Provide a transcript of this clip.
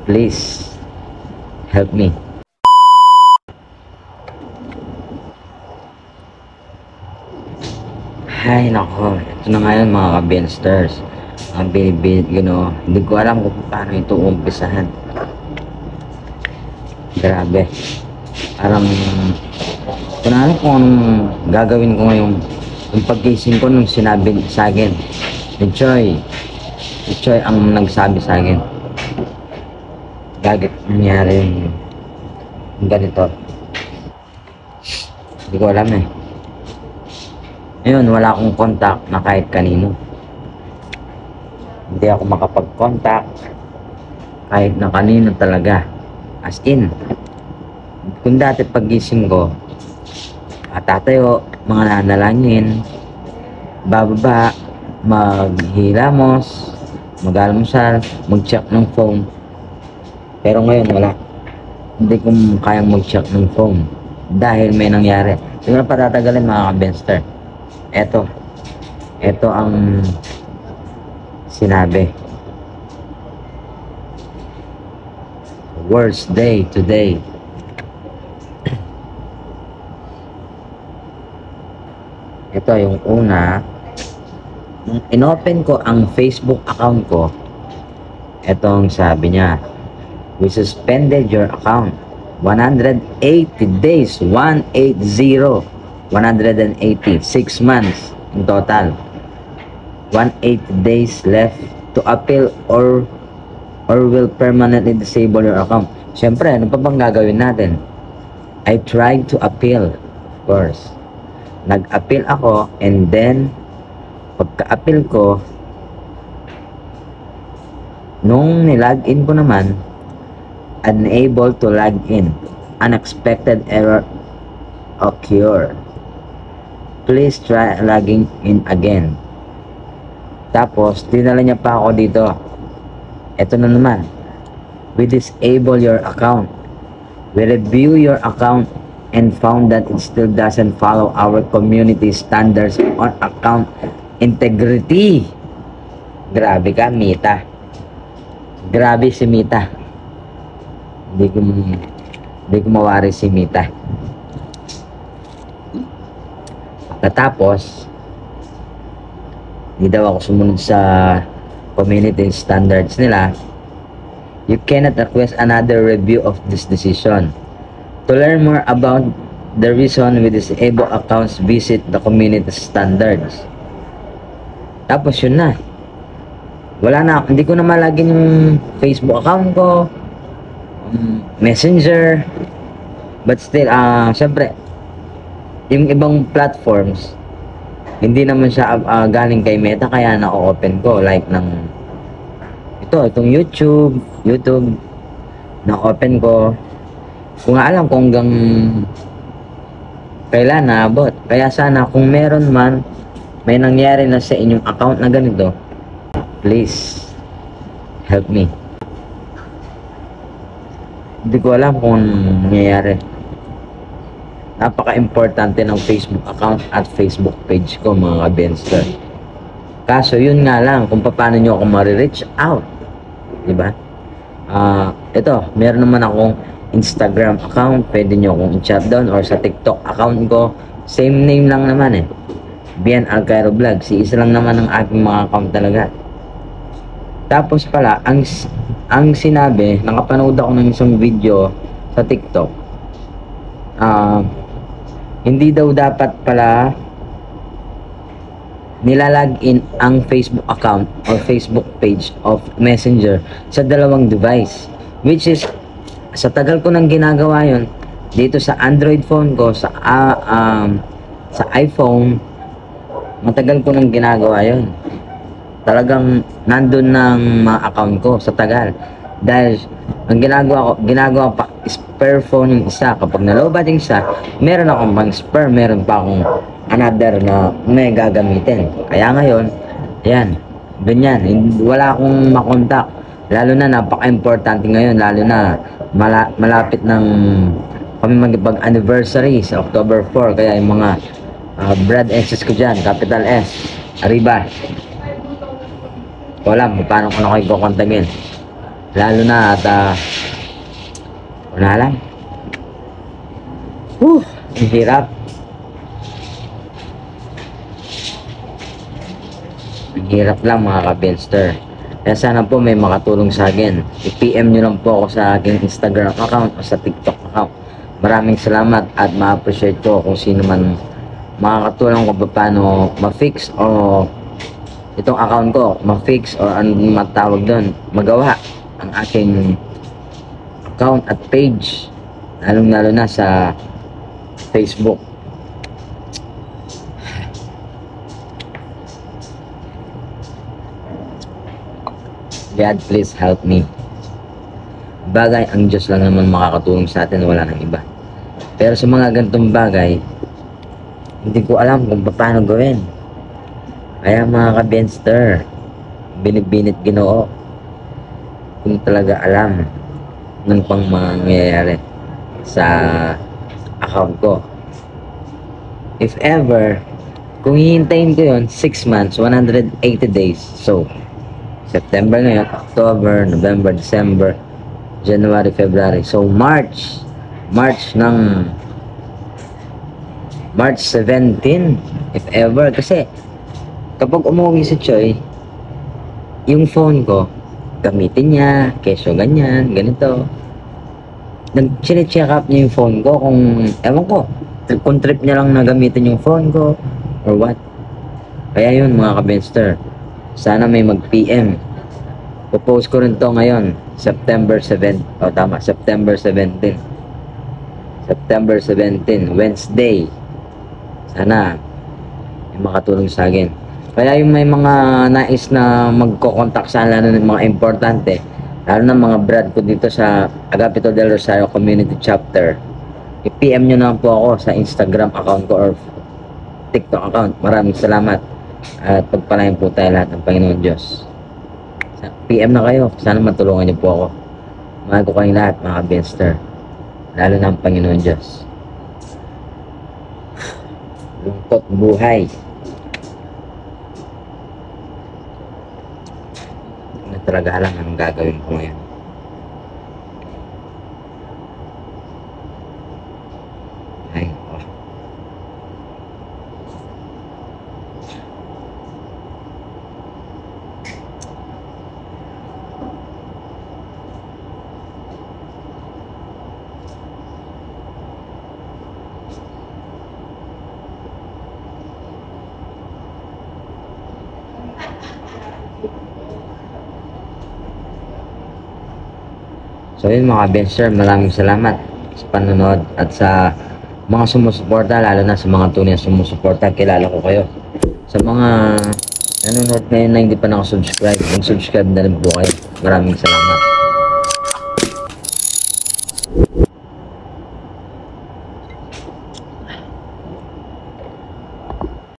Please, help me. Hay nako, ito na ngayon mga ka-Bensters. Ang binibig, hindi ko alam kung paano ito umpisahan. Grabe. Parang, kung ano kung anong gagawin ko ngayon. Yung pagkising ko nung sinabi sa akin, ni Choy ang nagsabi sa akin. Bakit nangyari yung ganito? Hindi ko alam eh. Ngayon, wala akong contact na kahit kanino. Hindi ako makapag-contact kahit na kanino talaga. As in, kung dati pagising ko, tatayo, mga nanalangin, bababa, maghilamos, mag-almusal, mag-check ng phone. Pero ngayon, wala. Hindi ko kayang mag-check ng phone dahil may nangyari. Siguro patatagalin mga ka-Benster. Ito ang sinabi. Worst day today. Ito yung una. Nung inopen ko ang Facebook account ko, ito ang sabi niya. We suspended your account. 180 days. 180. 180, 6 months in total. 180 days left to appeal or will permanently disable your account. Siyempre, ano pa bang gagawin natin? I tried to appeal, of course. Nag-appeal ako, and then pagka-appeal ko, nung nilagin ko naman, unable to log in. Unexpected error occurred. Please try logging in again. Tapos, dinala niya pa ako dito. Ito na naman. We disable your account. We review your account and found that it still doesn't follow our community standards on account integrity. Grabe ka, Mita. Grabe si Mita. Hindi ko mawari si Mita. Tapos, hindi daw ako sumunod sa community standards nila. You cannot request another review of this decision. To learn more about the reason we disable accounts, visit the community standards. Tapos yun na. Wala na. Hindi ko na malagin yung Facebook account ko, Messenger. But still, syempre, yung ibang platforms, hindi naman siya galing kay Meta, kaya na-open ko. Like itong YouTube, na-open ko. Kung nga alam kung hanggang kailan naabot. Kaya sana kung meron man, may nangyari na sa inyong account na ganito, please, help me. Hindi ko alam kung nangyayari. Napaka-importante ng Facebook account at Facebook page ko, mga ka-Benster. Kaso yun nga lang, kung paano nyo ako ma-reach out. Diba? Ito, meron naman akong Instagram account. Pwede nyo akong i-chat down, or sa TikTok account ko. Same name lang naman eh. Bien Alcairo Vlog. Si isa lang naman ang aking mga account talaga. Tapos pala, ang sinabi, nakapanood ako ng isang video sa TikTok. Hindi daw dapat pala nilalagin ang Facebook account or Facebook page of Messenger sa dalawang device, which is sa tagal ko nang ginagawa yon dito sa Android phone ko, sa iPhone, matagal ko nang ginagawa yon. Talagang nandun ng mga account ko sa tagal, dahil ang ginagawa pa spare phone yung isa. Kapag nalobat yung isa, meron akong pang spare, meron pa akong another na may gagamitin. Kaya ngayon, yan, ganyan, wala akong makontak. Lalo na, napaka-importante ngayon, lalo na malapit ng kami magpag-anniversary sa October 4. Kaya yung mga Brad X's ko dyan, capital S, Arriba, wala paano ko na kayo kukontagin. Lalo na at wala lang. Ang hirap. Ang hirap lang mga ka-Benster. Kaya sana po may makatulong sa akin. I-PM nyo lang po ako sa aking Instagram account o sa TikTok account. Maraming salamat at ma-appreciate ko kung sino man makakatulong kung paano ma-fix o itong account ko, ma-fix or ano matawag doon, magawa ang aking account at page. Lalo na sa Facebook. God, please help me. Bagay, ang Diyos lang naman makakatulong sa atin, wala nang iba. Pero sa mga ganitong bagay, hindi ko alam kung paano gawin. Kaya mga ka-Benster, binibinit Ginoo, kung talaga alam ng pang mangyayari sa account ko. If ever, kung hihintayin ko yun, 6 months, 180 days. So, September ngayon, October, November, December, January, February. So, March ng March 17, if ever. Kasi, kapag umuwi si Choi, yung phone ko, gamitin niya, kesyo ganyan, ganito. Nag-check up niya yung phone ko kung, ewan ko, kung trip niya lang na gamitin yung phone ko, or what. Kaya yun mga ka-Benster, sana may mag-PM. Popost ko rin to ngayon, September 7, tama, September 17. September 17, Wednesday. Sana may makatulong sa akin. Kaya yung may mga nais na magko-contact sa lalo ng mga importante, lalo na mga brad ko dito sa Agapito del Rosario Community Chapter, i-PM nyo na po ako sa Instagram account ko or TikTok account. Maraming salamat at pagpalain po tayo lahat ng Panginoon Diyos. PM na kayo, sana matulungan niyo po ako. Mahal ko kayong lahat mga Benster, lalo na ang Panginoon Diyos. Lungkot buhay. Talaga alam anong gagawin ko ngayon. Ay, so yun mga Benster, maraming salamat sa panonood at sa mga sumusuporta, lalo na sa mga tunay na sumusuporta. Kilala ko kayo. Sa mga nanonood ngayon na hindi pa nakasubscribe, mag-subscribe na rin po kayo. Maraming salamat.